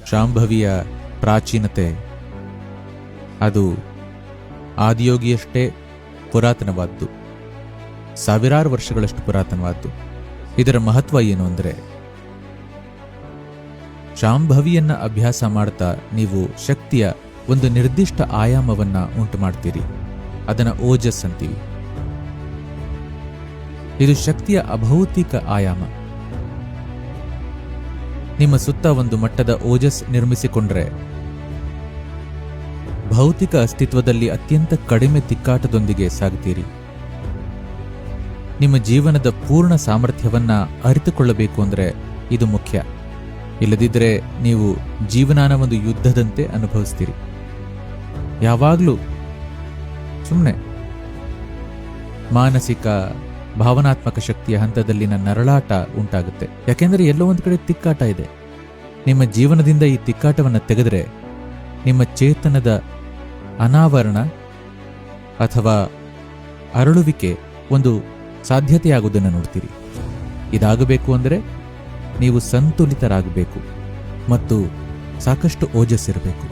ಶಾಂಭವಿಯ ಪ್ರಾಚೀನತೆ ಅದು ಆದಿಯೋಗಿಯಷ್ಟೇ ಪುರಾತನವಾದ್ದು, ಸಾವಿರಾರು ವರ್ಷಗಳಷ್ಟು ಪುರಾತನವಾದ್ದು. ಇದರ ಮಹತ್ವ ಏನು ಅಂದರೆ, ಶಾಂಭವಿಯನ್ನ ಅಭ್ಯಾಸ ಮಾಡ್ತಾ ನೀವು ಶಕ್ತಿಯ ಒಂದು ನಿರ್ದಿಷ್ಟ ಆಯಾಮವನ್ನ ಉಂಟು ಮಾಡ್ತೀರಿ. ಅದನ್ನ ಓಜಸ್ ಅಂತೀವಿ. ಇದು ಶಕ್ತಿಯ ಅಭೌತಿಕ ಆಯಾಮ. ನಿಮ್ಮ ಸುತ್ತ ಒಂದು ಮಟ್ಟದ ಓಜಸ್ ನಿರ್ಮಿಸಿಕೊಂಡ್ರೆ ಭೌತಿಕ ಅಸ್ತಿತ್ವದಲ್ಲಿ ಅತ್ಯಂತ ಕಡಿಮೆ ತಿಕ್ಕಾಟದೊಂದಿಗೆ ಸಾಗುತ್ತೀರಿ. ನಿಮ್ಮ ಜೀವನದ ಪೂರ್ಣ ಸಾಮರ್ಥ್ಯವನ್ನ ಅರಿತುಕೊಳ್ಳಬೇಕು ಅಂದರೆ ಇದು ಮುಖ್ಯ. ಇಲ್ಲದಿದ್ದರೆ ನೀವು ಜೀವನಾನ ಒಂದು ಯುದ್ಧದಂತೆ ಅನುಭವಿಸ್ತೀರಿ. ಯಾವಾಗಲೂ ಸುಮ್ಮನೆ ಮಾನಸಿಕ ಭಾವನಾತ್ಮಕ ಶಕ್ತಿಯ ಹಂತದಲ್ಲಿನ ನರಳಾಟ ಉಂಟಾಗುತ್ತೆ. ಯಾಕೆಂದರೆ ಎಲ್ಲೋ ಒಂದು ಕಡೆ ತಿಕ್ಕಾಟ ಇದೆ. ನಿಮ್ಮ ಜೀವನದಿಂದ ಈ ತಿಕ್ಕಾಟವನ್ನು ತೆಗೆದರೆ ನಿಮ್ಮ ಚೇತನದ ಅನಾವರಣ ಅಥವಾ ಅರಳುವಿಕೆ ಒಂದು ಸಾಧ್ಯತೆಯಾಗುವುದನ್ನು ನೋಡ್ತೀರಿ. ಇದಾಗಬೇಕು ಅಂದರೆ ನೀವು ಸಂತುಲಿತರಾಗಬೇಕು ಮತ್ತು ಸಾಕಷ್ಟು ಓಜಸ್ಸಿರಬೇಕು.